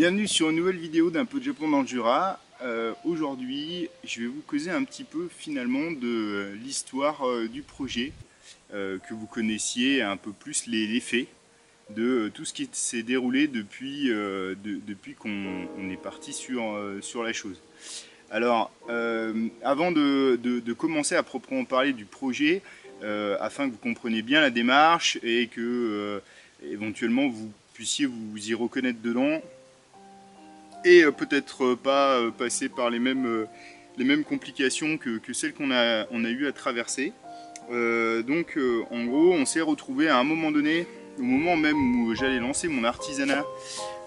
Bienvenue sur une nouvelle vidéo d'un peu de Japon dans le Jura. Aujourd'hui, je vais vous causer un petit peu finalement de l'histoire du projet, que vous connaissiez un peu plus les faits de tout ce qui s'est déroulé depuis qu'on est parti sur la chose. Alors, avant de commencer à proprement parler du projet, afin que vous compreniez bien la démarche et que éventuellement vous puissiez vous y reconnaître dedans, et peut-être pas passer par les mêmes complications que celles qu'on a eu à traverser. En gros, on s'est retrouvé à un moment donné, au moment même où j'allais lancer mon artisanat,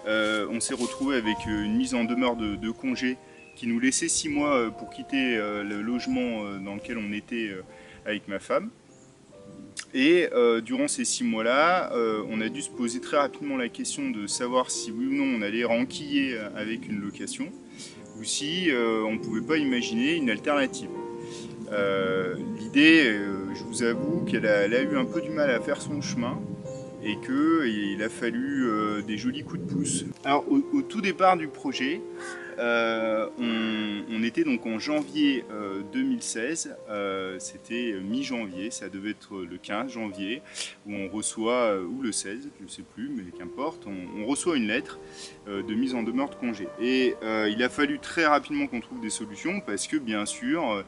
on s'est retrouvé avec une mise en demeure de congé qui nous laissait 6 mois pour quitter le logement dans lequel on était avec ma femme. Et durant ces 6 mois-là, on a dû se poser très rapidement la question de savoir si oui ou non on allait renquiller avec une location ou si on ne pouvait pas imaginer une alternative. L'idée, je vous avoue qu'elle a eu un peu du mal à faire son chemin et qu'il a fallu des jolis coups de pouce. Alors au tout départ du projet, on était donc en janvier 2016, c'était mi-janvier, ça devait être le 15 janvier, où on reçoit, ou le 16, je ne sais plus, mais qu'importe, on reçoit une lettre de mise en demeure de congé. Et il a fallu très rapidement qu'on trouve des solutions, parce que bien sûr,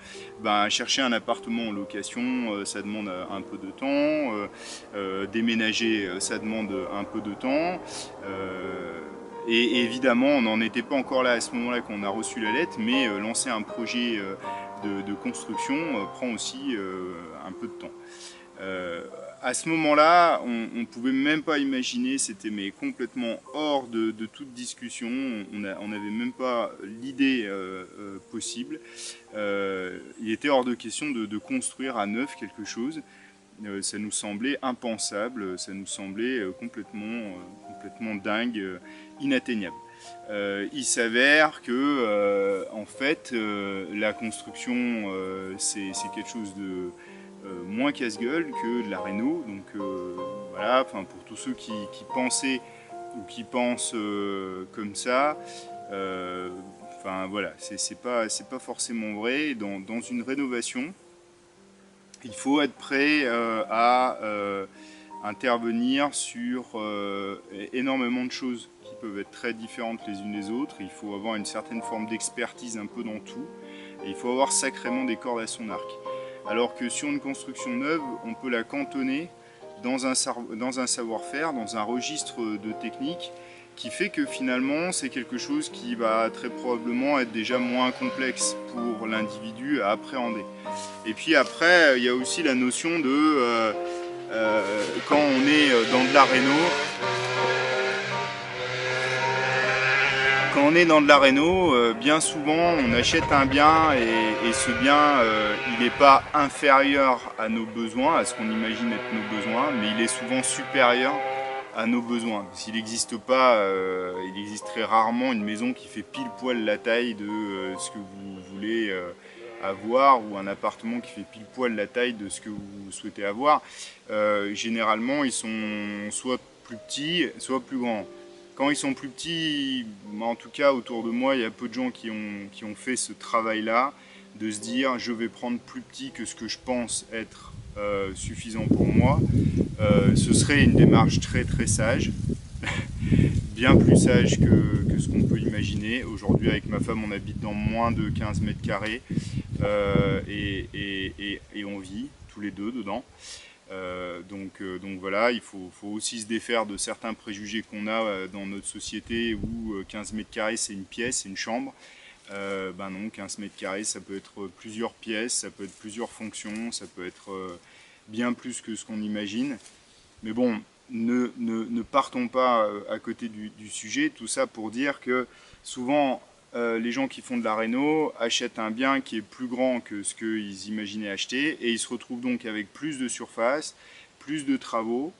chercher un appartement en location, ça demande un peu de temps, déménager, ça demande un peu de temps. Et évidemment, on n'en était pas encore là à ce moment-là qu'on a reçu la lettre, mais lancer un projet de construction prend aussi un peu de temps. À ce moment-là, on ne pouvait même pas imaginer, c'était mais complètement hors de toute discussion, on n'avait même pas l'idée possible. Il était hors de question de construire à neuf quelque chose. Ça nous semblait impensable, ça nous semblait complètement dingue, inatteignable. Il s'avère que en fait la construction c'est quelque chose de moins casse-gueule que de la réno, donc voilà, pour tous ceux qui pensaient ou qui pensent comme ça, voilà, c'est pas forcément vrai. Dans une rénovation, il faut être prêt à intervenir sur énormément de choses qui peuvent être très différentes les unes des autres. Il faut avoir une certaine forme d'expertise un peu dans tout. Et il faut avoir sacrément des cordes à son arc. Alors que sur une construction neuve, on peut la cantonner dans un savoir-faire, dans un registre de technique qui fait que finalement c'est quelque chose qui va très probablement être déjà moins complexe pour l'individu à appréhender. Et puis après, il y a aussi la notion de quand on est dans de la réno, bien souvent on achète un bien et ce bien il n'est pas inférieur à nos besoins, à ce qu'on imagine être nos besoins, mais il est souvent supérieur à nos besoins. S'il n'existe pas, il existe très rarement une maison qui fait pile poil la taille de ce que vous voulez avoir, ou un appartement qui fait pile poil la taille de ce que vous souhaitez avoir. Généralement ils sont soit plus petits, soit plus grands. Quand ils sont plus petits, en tout cas autour de moi, il y a peu de gens qui ont fait ce travail-là, de se dire je vais prendre plus petit que ce que je pense être suffisant pour moi. Ce serait une démarche très très sage, bien plus sage que ce qu'on peut imaginer. Aujourd'hui avec ma femme on habite dans moins de 15 mètres carrés et on vit tous les deux dedans. Donc voilà, il faut aussi se défaire de certains préjugés qu'on a dans notre société où 15 mètres carrés c'est une pièce, c'est une chambre. Non, 15 mètres carrés ça peut être plusieurs pièces, ça peut être plusieurs fonctions, ça peut être bien plus que ce qu'on imagine. Mais bon, ne partons pas à côté du sujet, tout ça pour dire que souvent les gens qui font de la réno achètent un bien qui est plus grand que ce qu'ils imaginaient acheter et ils se retrouvent donc avec plus de surface, plus de travaux,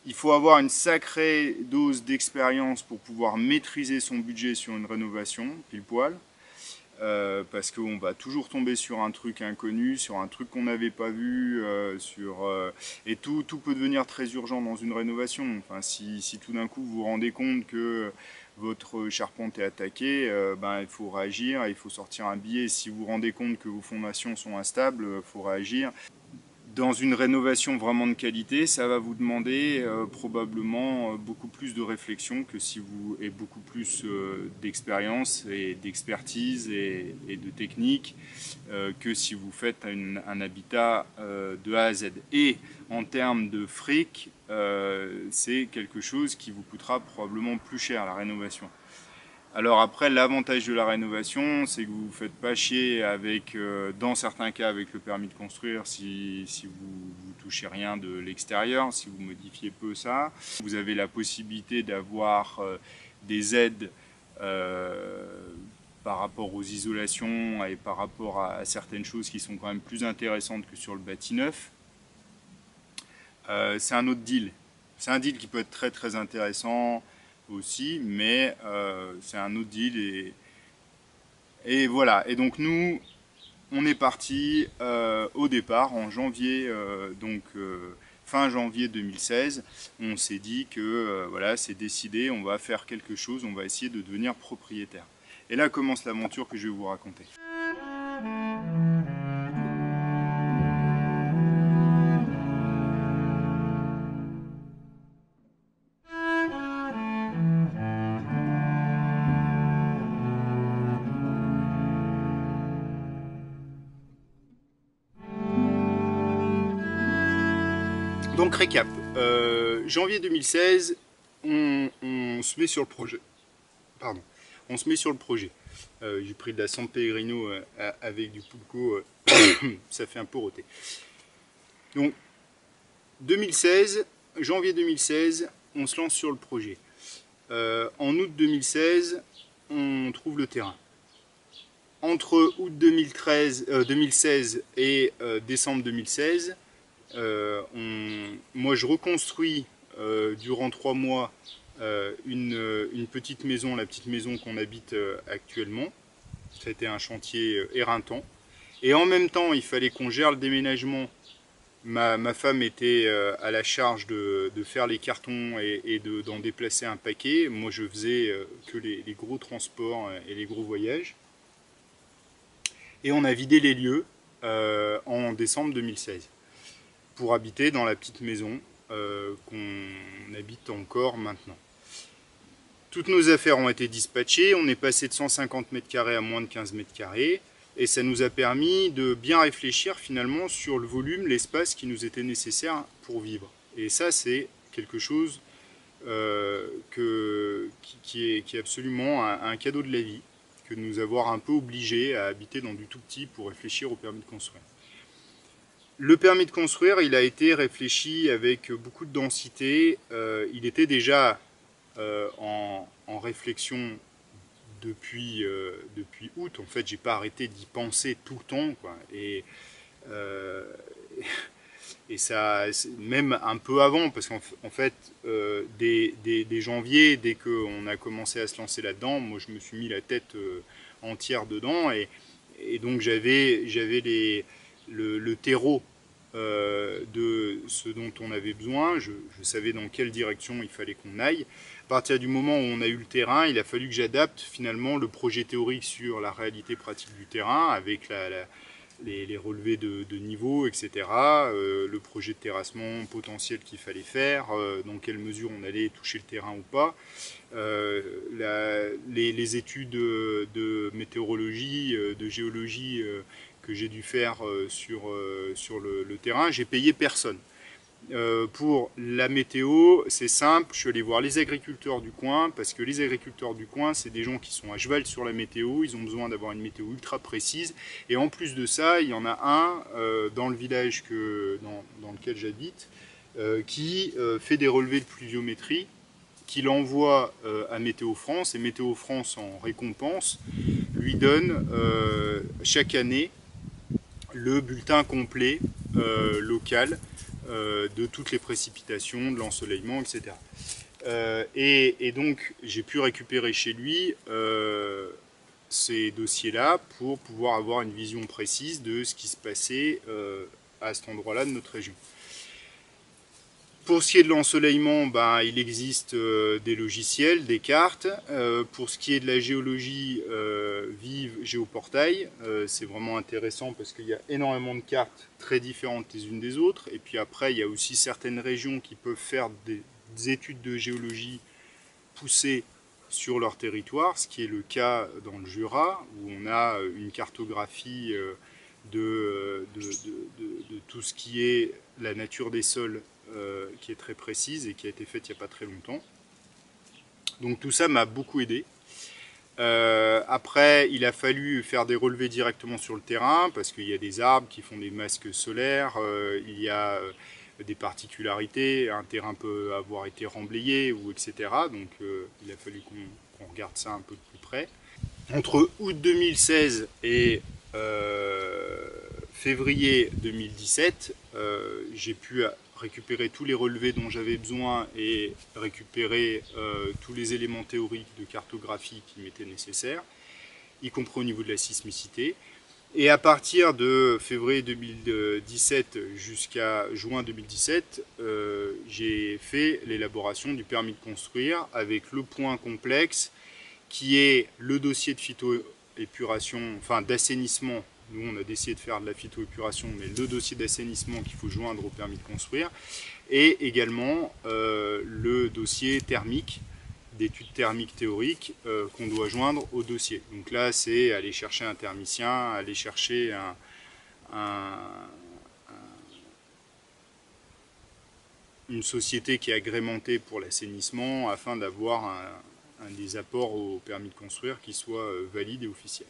il faut avoir une sacrée dose d'expérience pour pouvoir maîtriser son budget sur une rénovation, pile poil. parce qu'on va toujours tomber sur un truc inconnu, sur un truc qu'on n'avait pas vu, et tout peut devenir très urgent dans une rénovation. Enfin, si tout d'un coup vous vous rendez compte que votre charpente est attaquée, il faut réagir, il faut sortir un billet. Si vous vous rendez compte que vos fondations sont instables, il faut réagir. Dans une rénovation vraiment de qualité, ça va vous demander probablement beaucoup plus de réflexion que si vous et beaucoup plus d'expérience et d'expertise et de technique que si vous faites un habitat de A à Z. Et en termes de fric, c'est quelque chose qui vous coûtera probablement plus cher, la rénovation. Alors après, l'avantage de la rénovation, c'est que vous ne vous faites pas chier avec, dans certains cas, avec le permis de construire si vous touchez rien de l'extérieur, si vous modifiez peu ça. Vous avez la possibilité d'avoir des aides par rapport aux isolations et par rapport à certaines choses qui sont quand même plus intéressantes que sur le bâti neuf. C'est un autre deal. C'est un deal qui peut être très très intéressant aussi, mais c'est un autre deal et voilà. Et donc nous, on est parti au départ en janvier, fin janvier 2016. On s'est dit que voilà, c'est décidé, on va faire quelque chose, on va essayer de devenir propriétaire. Et là commence l'aventure que je vais vous raconter. Donc récap, janvier 2016, on se met sur le projet. Pardon, on se met sur le projet. J'ai pris de la San Pellegrino avec du pulco, ça fait un peu rôter. Donc 2016, janvier 2016, on se lance sur le projet. En août 2016, on trouve le terrain. Entre août 2016 et décembre 2016, moi je reconstruis durant 3 mois une petite maison, la petite maison qu'on habite actuellement. Ça a été un chantier éreintant. Et en même temps, il fallait qu'on gère le déménagement. Ma femme était à la charge de faire les cartons et d'en déplacer un paquet. Moi je faisais que les gros transports et les gros voyages. Et on a vidé les lieux en décembre 2016 pour habiter dans la petite maison qu'on habite encore maintenant. Toutes nos affaires ont été dispatchées, on est passé de 150 mètres carrés à moins de 15 mètres carrés, et ça nous a permis de bien réfléchir finalement sur le volume, l'espace qui nous était nécessaire pour vivre. Et ça, c'est quelque chose qui est absolument un cadeau de la vie, que de nous avoir un peu obligés à habiter dans du tout petit pour réfléchir au permis de construire. Le permis de construire, il a été réfléchi avec beaucoup de densité. Il était déjà en réflexion depuis août. En fait, j'ai pas arrêté d'y penser tout le temps, quoi. Et ça, même un peu avant, parce qu'en fait, dès janvier, dès qu'on a commencé à se lancer là-dedans, moi je me suis mis la tête entière dedans, et donc j'avais le terreau de ce dont on avait besoin. Je savais dans quelle direction il fallait qu'on aille. À partir du moment où on a eu le terrain, il a fallu que j'adapte finalement le projet théorique sur la réalité pratique du terrain, avec les relevés de niveau, etc. Le projet de terrassement potentiel qu'il fallait faire, dans quelle mesure on allait toucher le terrain ou pas, les études de météorologie, de géologie que j'ai dû faire sur le terrain. J'ai payé personne. Pour la météo, c'est simple, je suis allé voir les agriculteurs du coin, parce que les agriculteurs du coin, c'est des gens qui sont à cheval sur la météo, ils ont besoin d'avoir une météo ultra précise, et en plus de ça, il y en a un dans le village dans lequel j'habite, qui fait des relevés de pluviométrie, qu'il envoie à Météo France, et Météo France en récompense lui donne chaque année le bulletin complet local de toutes les précipitations, de l'ensoleillement, etc. Et donc j'ai pu récupérer chez lui ces dossiers-là pour pouvoir avoir une vision précise de ce qui se passait à cet endroit-là de notre région. Pour ce qui est de l'ensoleillement, ben, il existe des logiciels, des cartes. Pour ce qui est de la géologie, Vive Géoportail, c'est vraiment intéressant parce qu'il y a énormément de cartes très différentes les unes des autres. Et puis après, il y a aussi certaines régions qui peuvent faire des études de géologie poussées sur leur territoire, ce qui est le cas dans le Jura, où on a une cartographie de tout ce qui est la nature des sols qui est très précise et qui a été faite il n'y a pas très longtemps. Donc tout ça m'a beaucoup aidé. Après, il a fallu faire des relevés directement sur le terrain parce qu'il y a des arbres qui font des masques solaires, il y a des particularités, un terrain peut avoir été remblayé, ou etc. Donc il a fallu qu'on regarde ça un peu de plus près. Entre août 2016 et février 2017, j'ai pu récupérer tous les relevés dont j'avais besoin et récupérer tous les éléments théoriques de cartographie qui m'étaient nécessaires, y compris au niveau de la sismicité. Et à partir de février 2017 jusqu'à juin 2017, j'ai fait l'élaboration du permis de construire avec le point complexe qui est le dossier de phytoépuration, enfin d'assainissement. Nous, on a décidé de faire de la phytoépuration, mais le dossier d'assainissement qu'il faut joindre au permis de construire, et également le dossier thermique, d'études thermiques théoriques qu'on doit joindre au dossier. Donc là, c'est aller chercher un thermicien, aller chercher une société qui est agrémentée pour l'assainissement afin d'avoir un des apports au permis de construire qui soit valide et officiel.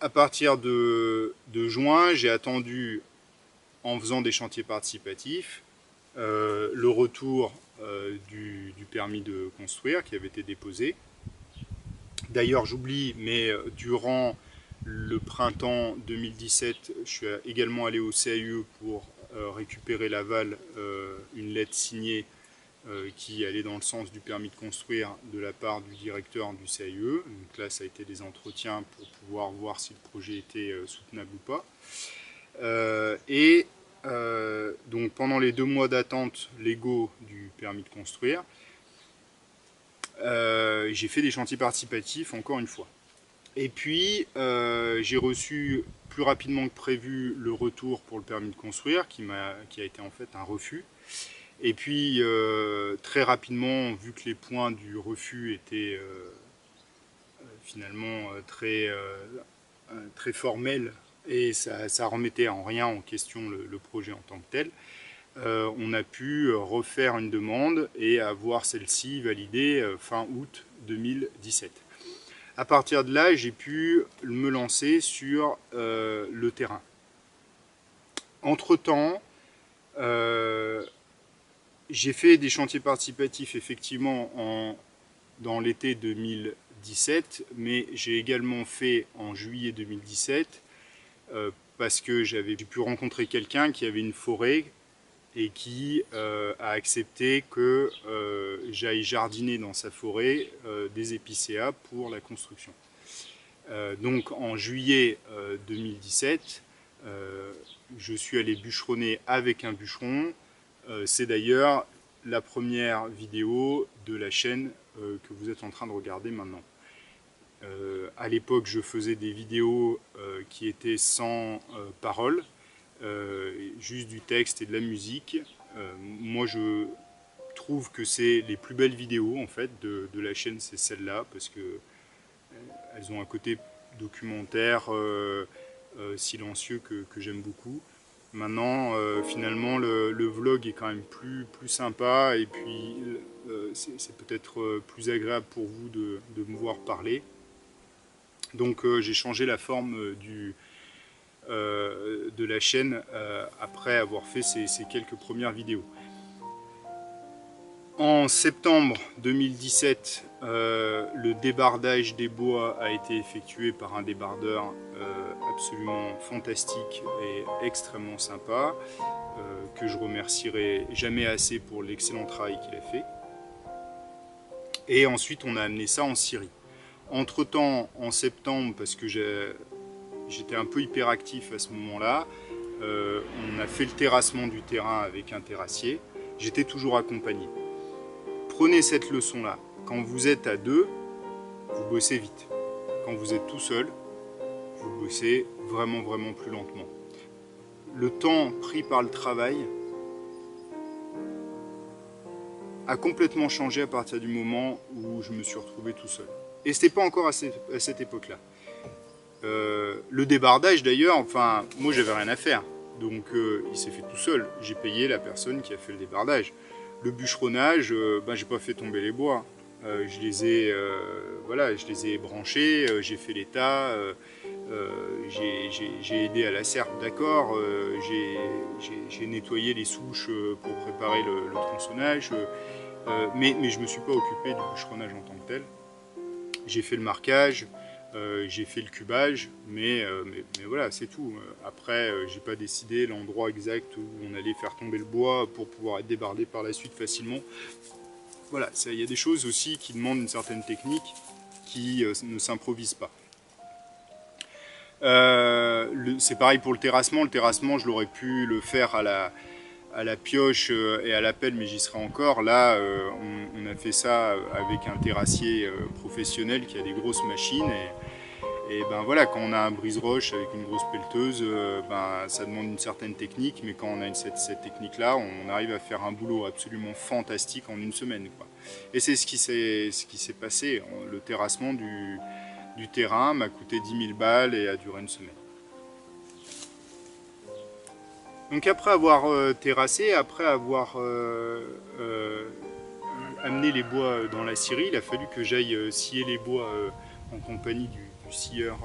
À partir de juin, j'ai attendu, en faisant des chantiers participatifs, le retour du permis de construire qui avait été déposé. D'ailleurs, j'oublie, mais durant le printemps 2017, je suis également allé au CAUE pour récupérer l'aval, une lettre signée qui allait dans le sens du permis de construire de la part du directeur du CAUE. Donc là, ça a été des entretiens pour pouvoir voir si le projet était soutenable ou pas. Donc pendant les 2 mois d'attente légaux du permis de construire, j'ai fait des chantiers participatifs encore une fois. Et puis j'ai reçu plus rapidement que prévu le retour pour le permis de construire qui a été en fait un refus. Et puis très rapidement, vu que les points du refus étaient finalement très formels, et ça remettait en rien en question le projet en tant que tel, on a pu refaire une demande et avoir celle-ci validée fin août 2017. À partir de là, j'ai pu me lancer sur le terrain. Entre-temps, j'ai fait des chantiers participatifs effectivement dans l'été 2017, mais j'ai également fait en juillet 2017 parce que j'ai pu rencontrer quelqu'un qui avait une forêt et qui a accepté que j'aille jardiner dans sa forêt des épicéas pour la construction. Donc en juillet 2017, je suis allé bûcheronner avec un bûcheron. C'est d'ailleurs la première vidéo de la chaîne que vous êtes en train de regarder maintenant. À l'époque, je faisais des vidéos qui étaient sans parole, juste du texte et de la musique. Moi, je trouve que c'est les plus belles vidéos en fait de la chaîne, c'est celles-là, parce que elles ont un côté documentaire silencieux que j'aime beaucoup. Maintenant, finalement, le vlog est quand même plus sympa, et puis c'est peut-être plus agréable pour vous de me voir parler. Donc j'ai changé la forme de la chaîne après avoir fait ces quelques premières vidéos. En septembre 2017, le débardage des bois a été effectué par un débardeur absolument fantastique et extrêmement sympa, que je remercierai jamais assez pour l'excellent travail qu'il a fait. Et ensuite on a amené ça en scierie. Entre-temps, en septembre, parce que j'étais un peu hyperactif à ce moment-là, on a fait le terrassement du terrain avec un terrassier. J'étais toujours accompagné. Prenez cette leçon-là. Quand vous êtes à deux, vous bossez vite. Quand vous êtes tout seul, vous bossez vraiment plus lentement. Le temps pris par le travail a complètement changé à partir du moment où je me suis retrouvé tout seul. Et c'était pas encore à cette époque-là. Le débardage d'ailleurs, enfin, moi j'avais rien à faire. Donc il s'est fait tout seul. J'ai payé la personne qui a fait le débardage. Le bûcheronnage, j'ai pas fait tomber les bois. Je les ai branchés, j'ai fait les tas, j'ai aidé à la serpe, d'accord, j'ai nettoyé les souches pour préparer le tronçonnage, mais je ne me suis pas occupé du bûcheronnage en tant que tel. J'ai fait le marquage, j'ai fait le cubage, mais voilà, c'est tout. Après, j'ai pas décidé l'endroit exact où on allait faire tomber le bois pour pouvoir être débardé par la suite facilement. Voilà, il y a des choses aussi qui demandent une certaine technique qui ne s'improvisent pas. C'est pareil pour le terrassement. Le terrassement, je l'aurais pu le faire à la pioche et à la pelle, mais j'y serai encore. Là, on a fait ça avec un terrassier professionnel qui a des grosses machines. Et ben voilà, quand on a un brise-roche avec une grosse pelleteuse, ça demande une certaine technique, mais quand on a cette technique-là, on arrive à faire un boulot absolument fantastique en une semaine, quoi. Et c'est ce qui s'est passé. Le terrassement du terrain m'a coûté 10 000 balles et a duré une semaine. Donc après avoir terrassé, après avoir amené les bois dans la scierie, il a fallu que j'aille scier les bois en compagnie du scieur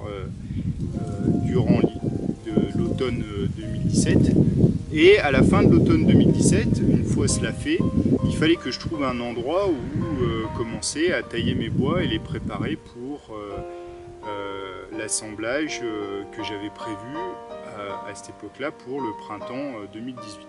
durant l'automne 2017. Et à la fin de l'automne 2017, une fois cela fait, il fallait que je trouve un endroit où commencer à tailler mes bois et les préparer pour l'assemblage que j'avais prévu à cette époque-là pour le printemps 2018.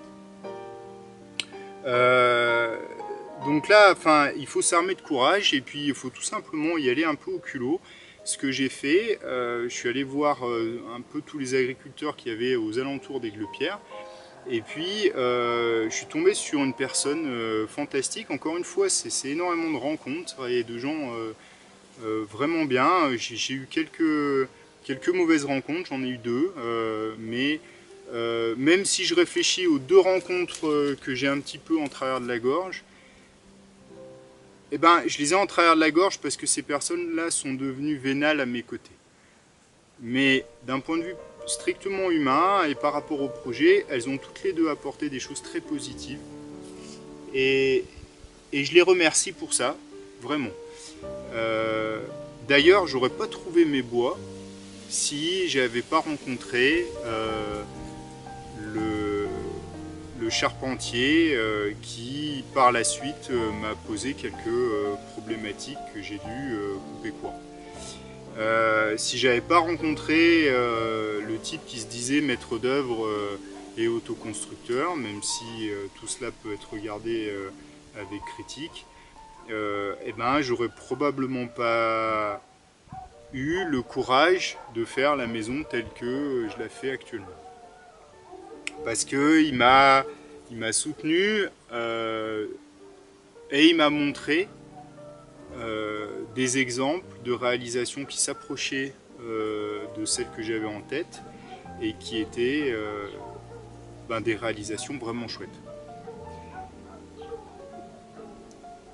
Donc là, il faut s'armer de courage et puis il faut tout simplement y aller un peu au culot. Ce que j'ai fait, je suis allé voir un peu tous les agriculteurs qu'il y avait aux alentours d'Aiguepierre. Et puis, je suis tombé sur une personne fantastique. Encore une fois, c'est énormément de rencontres et de gens vraiment bien. J'ai eu quelques mauvaises rencontres, j'en ai eu deux. Mais même si je réfléchis aux deux rencontres que j'ai un petit peu en travers de la gorge, je les ai en travers de la gorge parce que ces personnes-là sont devenues vénales à mes côtés. Mais d'un point de vue strictement humain et par rapport au projet, elles ont toutes les deux apporté des choses très positives. Et je les remercie pour ça, vraiment. D'ailleurs, j'aurais pas trouvé mes bois si j'avais pas rencontré le charpentier qui par la suite m'a posé quelques problématiques que j'ai dû couper court. Si j'avais pas rencontré le type qui se disait maître d'œuvre et autoconstructeur, même si tout cela peut être regardé avec critique, j'aurais probablement pas eu le courage de faire la maison telle que je la fais actuellement. Parce qu'il m'a soutenu et il m'a montré des exemples de réalisations qui s'approchaient de celles que j'avais en tête et qui étaient des réalisations vraiment chouettes.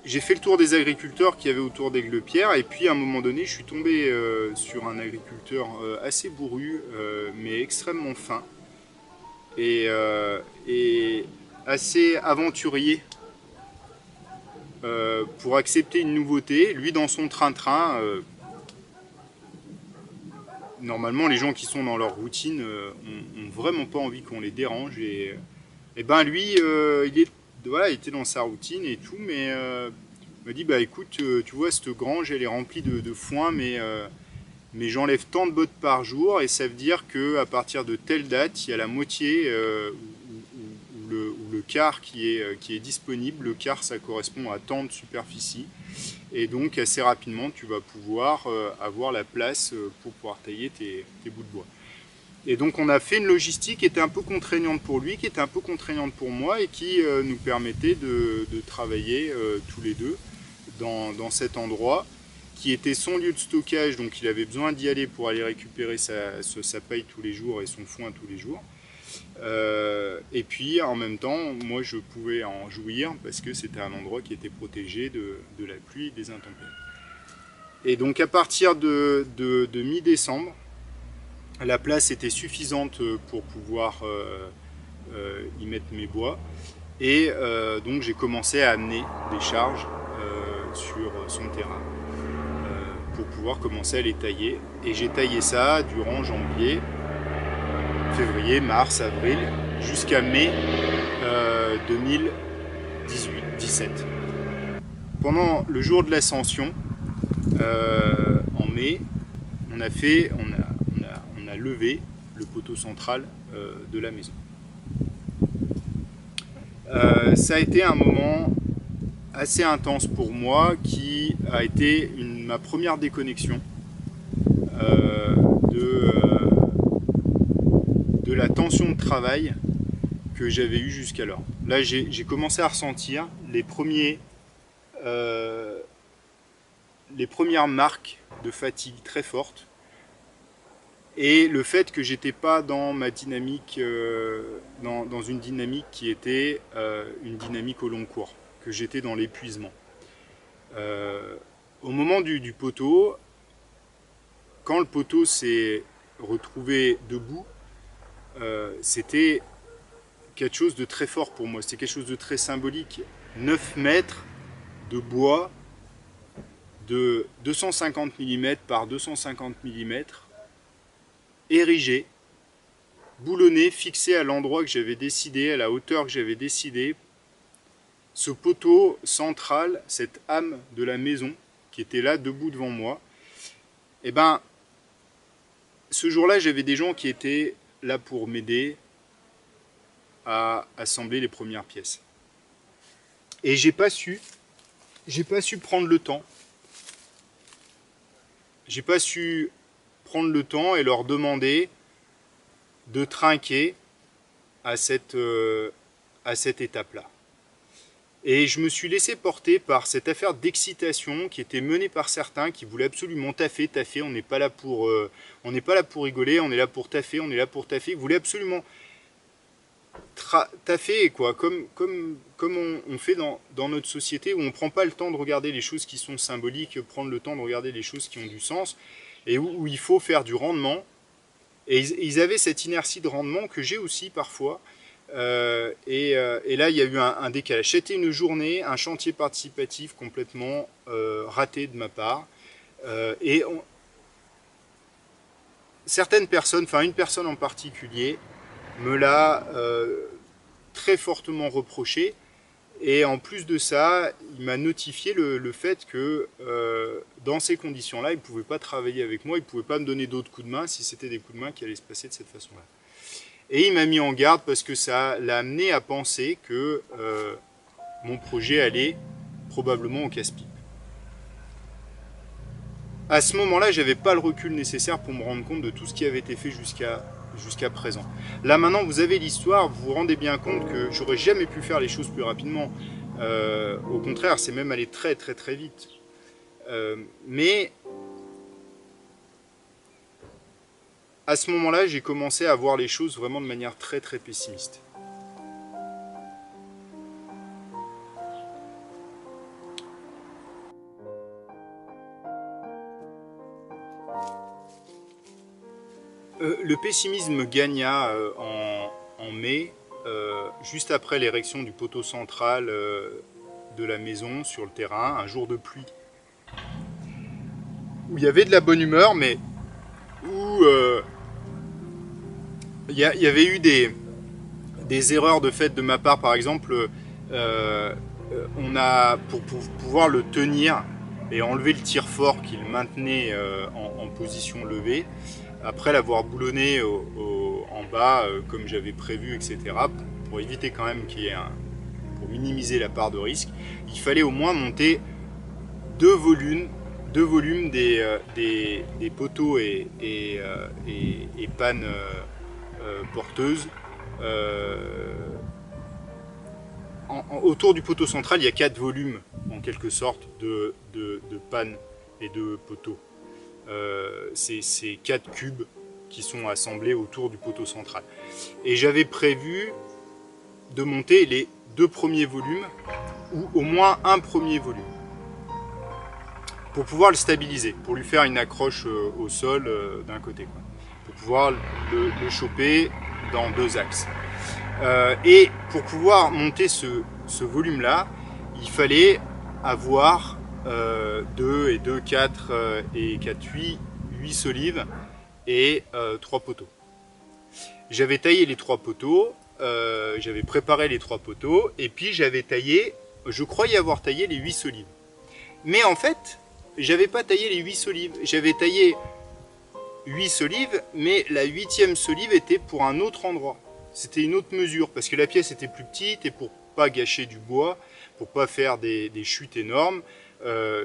J'ai fait le tour des agriculteurs qu'il y avait autour d'Aiguepierre et puis à un moment donné je suis tombé sur un agriculteur assez bourru mais extrêmement fin et assez aventurier pour accepter une nouveauté. Lui dans son train-train, normalement les gens qui sont dans leur routine ont vraiment pas envie qu'on les dérange et lui il était dans sa routine et tout, mais il m'a dit écoute, tu vois cette grange elle est remplie de foin, mais j'enlève tant de bottes par jour et ça veut dire qu'à partir de telle date il y a la moitié ou le quart qui est disponible. Le quart, ça correspond à tant de superficie. Et donc, assez rapidement, tu vas pouvoir avoir la place pour pouvoir tailler tes bouts de bois. Et donc, on a fait une logistique qui était un peu contraignante pour lui, qui était un peu contraignante pour moi, et qui nous permettait de travailler tous les deux dans cet endroit, qui était son lieu de stockage, donc il avait besoin d'y aller pour aller récupérer sa paille tous les jours et son foin tous les jours. Et puis en même temps, moi je pouvais en jouir parce que c'était un endroit qui était protégé de la pluie et des intempéries. Et donc à partir de mi-décembre, la place était suffisante pour pouvoir y mettre mes bois. Et donc j'ai commencé à amener des charges sur son terrain pour pouvoir commencer à les tailler. Et j'ai taillé ça durant janvier, février, mars, avril, jusqu'à mai 2017. Pendant le jour de l'Ascension, en mai, on a levé le poteau central de la maison. Ça a été un moment assez intense pour moi, qui a été ma première déconnexion de la tension de travail que j'avais eue jusqu'alors. Là, j'ai commencé à ressentir les premières marques de fatigue très fortes, et le fait que j'étais pas dans ma dynamique, dans une dynamique qui était une dynamique au long cours, que j'étais dans l'épuisement. Au moment du poteau, quand le poteau s'est retrouvé debout, c'était quelque chose de très fort pour moi, c'était quelque chose de très symbolique. 9 mètres de bois de 250 mm par 250 mm, érigé, boulonné, fixé à l'endroit que j'avais décidé, à la hauteur que j'avais décidé. Ce poteau central, cette âme de la maison qui était là debout devant moi, et ben, ce jour-là, j'avais des gens qui étaient là pour m'aider à assembler les premières pièces. Et j'ai pas su prendre le temps. J'ai pas su prendre le temps et leur demander de trinquer à cette étape-là. Et je me suis laissé porter par cette affaire d'excitation qui était menée par certains qui voulaient absolument taffer. On n'est pas là pour rigoler, on est là pour taffer, Ils voulaient absolument taffer, quoi, comme on fait dans notre société, où on ne prend pas le temps de regarder les choses qui sont symboliques, prendre le temps de regarder les choses qui ont du sens, et où il faut faire du rendement. Et ils avaient cette inertie de rendement que j'ai aussi parfois. Et là, il y a eu un décalage. C'était une journée, un chantier participatif complètement raté de ma part. Certaines personnes, enfin une personne en particulier, me l'a très fortement reproché. Et en plus de ça, il m'a notifié le fait que dans ces conditions-là, il ne pouvait pas travailler avec moi, il ne pouvait pas me donner d'autres coups de main si c'était des coups de main qui allaient se passer de cette façon-là. Et il m'a mis en garde parce que ça l'a amené à penser que mon projet allait probablement au casse-pipe. À ce moment-là, je n'avais pas le recul nécessaire pour me rendre compte de tout ce qui avait été fait jusqu'à présent. Là maintenant, vous avez l'histoire, vous vous rendez bien compte que j'aurais jamais pu faire les choses plus rapidement. Au contraire, c'est même allé très très très vite. Mais à ce moment-là, j'ai commencé à voir les choses vraiment de manière très très pessimiste. Le pessimisme gagna en mai, juste après l'érection du poteau central de la maison sur le terrain, un jour de pluie, où il y avait de la bonne humeur, mais où il y avait eu des erreurs de fait de ma part. Par exemple, on a, pour pouvoir le tenir et enlever le tir fort qu'il maintenait en position levée, après l'avoir boulonné en bas comme j'avais prévu, etc., pour éviter quand même qu'il y ait pour minimiser la part de risque, il fallait au moins monter deux volumes des poteaux et pannes porteuses. Autour du poteau central, il y a 4 volumes en quelque sorte de pannes et de poteaux. C'est 4 cubes qui sont assemblés autour du poteau central. Et j'avais prévu de monter les 2 premiers volumes, ou au moins un premier volume, pour pouvoir le stabiliser, pour lui faire une accroche au sol d'un côté, quoi, pour pouvoir le choper dans 2 axes. Et pour pouvoir monter ce volume-là, il fallait avoir 2 et 2, 4 et 4, 8 solives et 3 poteaux. J'avais taillé les 3 poteaux, j'avais préparé les 3 poteaux, et puis j'avais taillé, je croyais avoir taillé les 8 solives. Mais en fait, j'avais pas taillé les 8 solives, j'avais taillé 8 solives, mais la 8e solive était pour un autre endroit. C'était une autre mesure, parce que la pièce était plus petite, et pour pas gâcher du bois, pour pas faire des chutes énormes,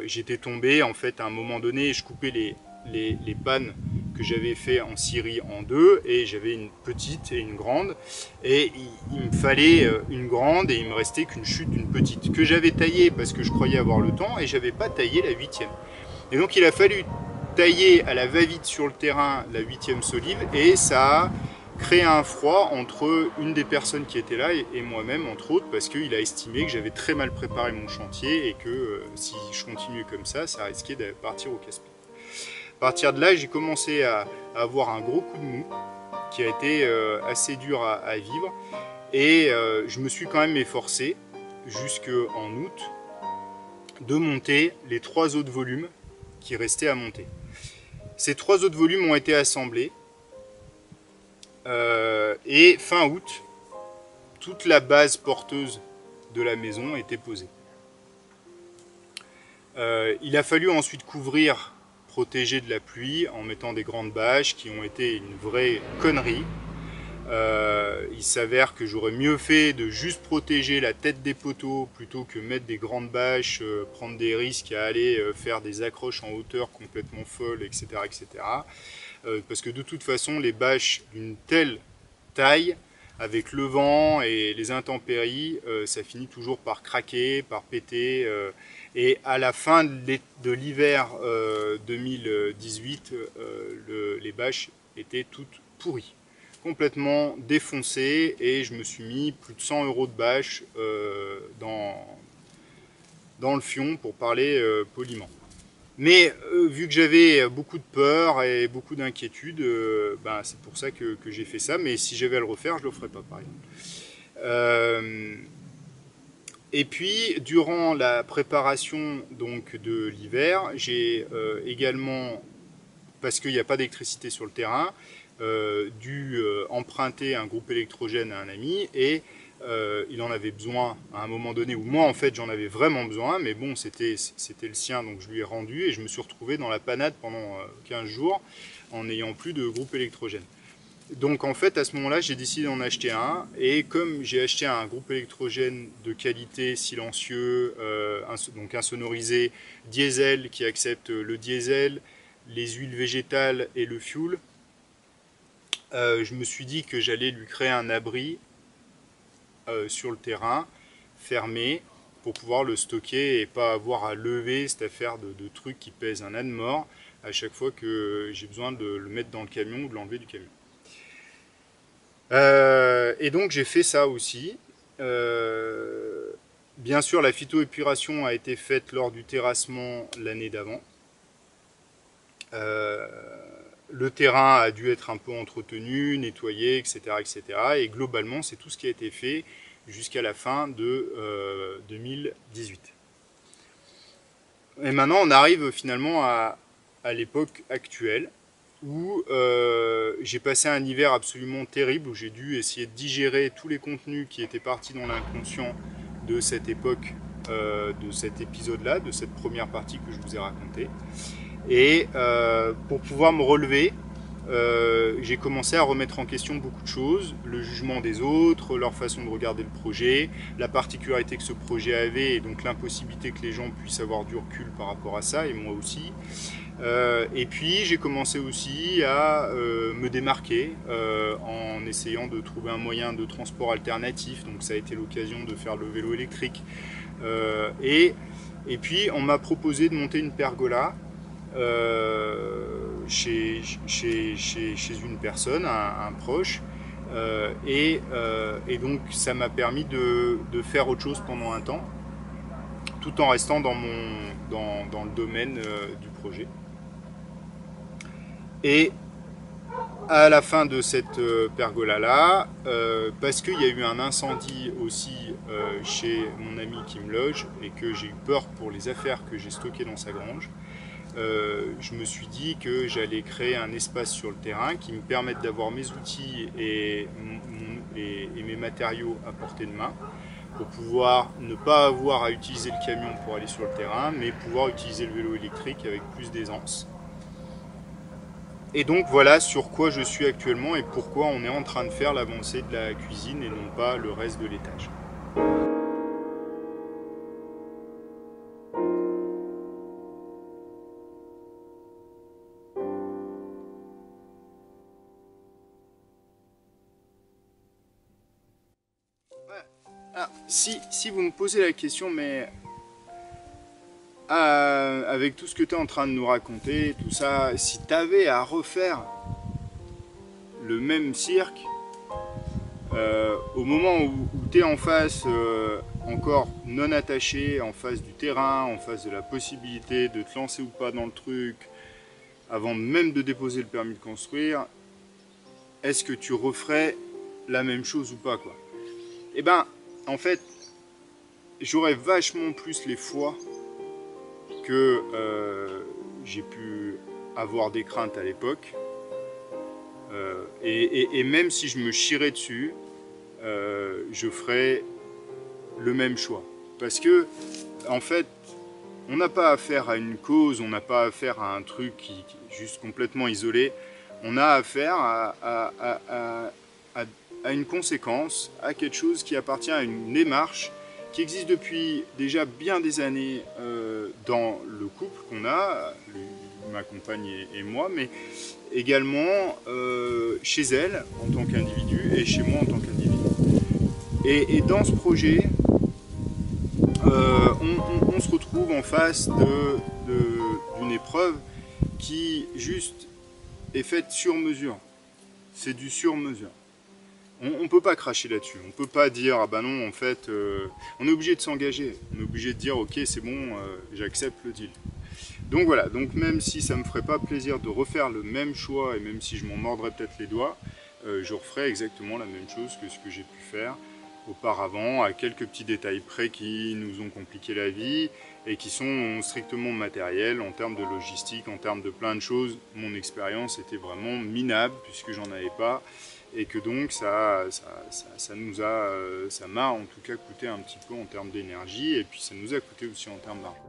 j'étais tombé, en fait, à un moment donné, je coupais les pannes que j'avais fait en scierie en 2, et j'avais une petite et une grande, et il me fallait une grande, et il me restait qu'une chute d'une petite, que j'avais taillée parce que je croyais avoir le temps, et j'avais pas taillé la 8e. Et donc il a fallu tailler à la va-vite sur le terrain la 8e solive, et ça a créé un froid entre une des personnes qui étaient là et moi-même, entre autres, parce qu'il a estimé que j'avais très mal préparé mon chantier, et que si je continuais comme ça risquait de partir au casse-pied. À partir de là, j'ai commencé à avoir un gros coup de mou qui a été assez dur à vivre, et je me suis quand même efforcé jusqu'en août de monter les 3 autres volumes qui restaient à monter. Ces 3 autres volumes ont été assemblés, et fin août, toute la base porteuse de la maison était posée. Il a fallu ensuite couvrir, protéger de la pluie en mettant des grandes bâches qui ont été une vraie connerie. Il s'avère que j'aurais mieux fait de juste protéger la tête des poteaux plutôt que mettre des grandes bâches, prendre des risques à aller faire des accroches en hauteur complètement folles, etc. etc. Parce que de toute façon, les bâches d'une telle taille, avec le vent et les intempéries, ça finit toujours par craquer, par péter. Et à la fin de l'hiver 2018, les bâches étaient toutes pourries, complètement défoncées, et je me suis mis plus de 100 € de bâches dans le fion, pour parler poliment. Mais vu que j'avais beaucoup de peur et beaucoup d'inquiétude, c'est pour ça que j'ai fait ça. Mais si j'avais à le refaire, je ne le ferais pas, par exemple. Et puis, durant la préparation donc, de l'hiver, j'ai également, parce qu'il n'y a pas d'électricité sur le terrain, dû emprunter un groupe électrogène à un ami, et il en avait besoin à un moment donné, où moi en fait j'en avais vraiment besoin, mais bon, c'était le sien, donc je lui ai rendu, et je me suis retrouvé dans la panade pendant 15 jours en n'ayant plus de groupe électrogène. Donc en fait à ce moment-là j'ai décidé d'en acheter un, et comme j'ai acheté un groupe électrogène de qualité, silencieux, donc insonorisé, diesel, qui accepte le diesel, les huiles végétales et le fioul, je me suis dit que j'allais lui créer un abri sur le terrain, fermé, pour pouvoir le stocker et pas avoir à lever cette affaire de trucs qui pèsent un âne mort à chaque fois que j'ai besoin de le mettre dans le camion ou de l'enlever du camion. Et donc j'ai fait ça aussi. Bien sûr, la phytoépuration a été faite lors du terrassement l'année d'avant. Le terrain a dû être un peu entretenu, nettoyé, etc. etc. Et globalement, c'est tout ce qui a été fait jusqu'à la fin de 2018. Et maintenant, on arrive finalement à l'époque actuelle, où j'ai passé un hiver absolument terrible, où j'ai dû essayer de digérer tous les contenus qui étaient partis dans l'inconscient de cette époque, de cet épisode-là, de cette première partie que je vous ai racontée. Et pour pouvoir me relever, j'ai commencé à remettre en question beaucoup de choses, le jugement des autres, leur façon de regarder le projet, la particularité que ce projet avait et donc l'impossibilité que les gens puissent avoir du recul par rapport à ça, et moi aussi. Et puis j'ai commencé aussi à me démarquer en essayant de trouver un moyen de transport alternatif, donc ça a été l'occasion de faire le vélo électrique. Et puis on m'a proposé de monter une pergola chez une personne, un proche, et donc ça m'a permis de faire autre chose pendant un temps, tout en restant dans le domaine du projet. Et à la fin de cette pergola-là, parce qu'il y a eu un incendie aussi chez mon ami qui me loge et que j'ai eu peur pour les affaires que j'ai stockées dans sa grange, je me suis dit que j'allais créer un espace sur le terrain qui me permette d'avoir mes outils et mes matériaux à portée de main pour pouvoir ne pas avoir à utiliser le camion pour aller sur le terrain, mais pouvoir utiliser le vélo électrique avec plus d'aisance. Et donc voilà sur quoi je suis actuellement et pourquoi on est en train de faire l'avancée de la cuisine et non pas le reste de l'étage. Ah, si vous me posez la question, mais avec tout ce que tu es en train de nous raconter, tout ça, si tu avais à refaire le même cirque, au moment où tu es en face, encore non attaché, en face du terrain, en face de la possibilité de te lancer ou pas dans le truc, avant même de déposer le permis de construire, est-ce que tu referais la même chose ou pas, quoi? Eh ben, en fait, j'aurais vachement plus les fois que j'ai pu avoir des craintes à l'époque. Et même si je me chierais dessus, je ferais le même choix. Parce que, en fait, on n'a pas affaire à une cause, on n'a pas affaire à un truc qui est juste complètement isolé. On a affaire à une conséquence, à quelque chose qui appartient à une démarche qui existe depuis déjà bien des années dans le couple qu'on a, ma compagne et moi, mais également chez elle en tant qu'individu et chez moi en tant qu'individu. Et dans ce projet, on se retrouve en face d'une épreuve qui juste est faite sur mesure. C'est du sur mesure. On ne peut pas cracher là-dessus. On ne peut pas dire ah ben non, en fait, on est obligé de s'engager. On est obligé de dire ok, c'est bon, j'accepte le deal. Donc voilà, donc même si ça ne me ferait pas plaisir de refaire le même choix et même si je m'en mordrais peut-être les doigts, je referais exactement la même chose que ce que j'ai pu faire auparavant, à quelques petits détails près qui nous ont compliqué la vie et qui sont strictement matériels en termes de logistique, en termes de plein de choses. Mon expérience était vraiment minable puisque j'en avais pas et que donc ça m'a en tout cas coûté un petit peu en termes d'énergie et puis ça nous a coûté aussi en termes d'argent.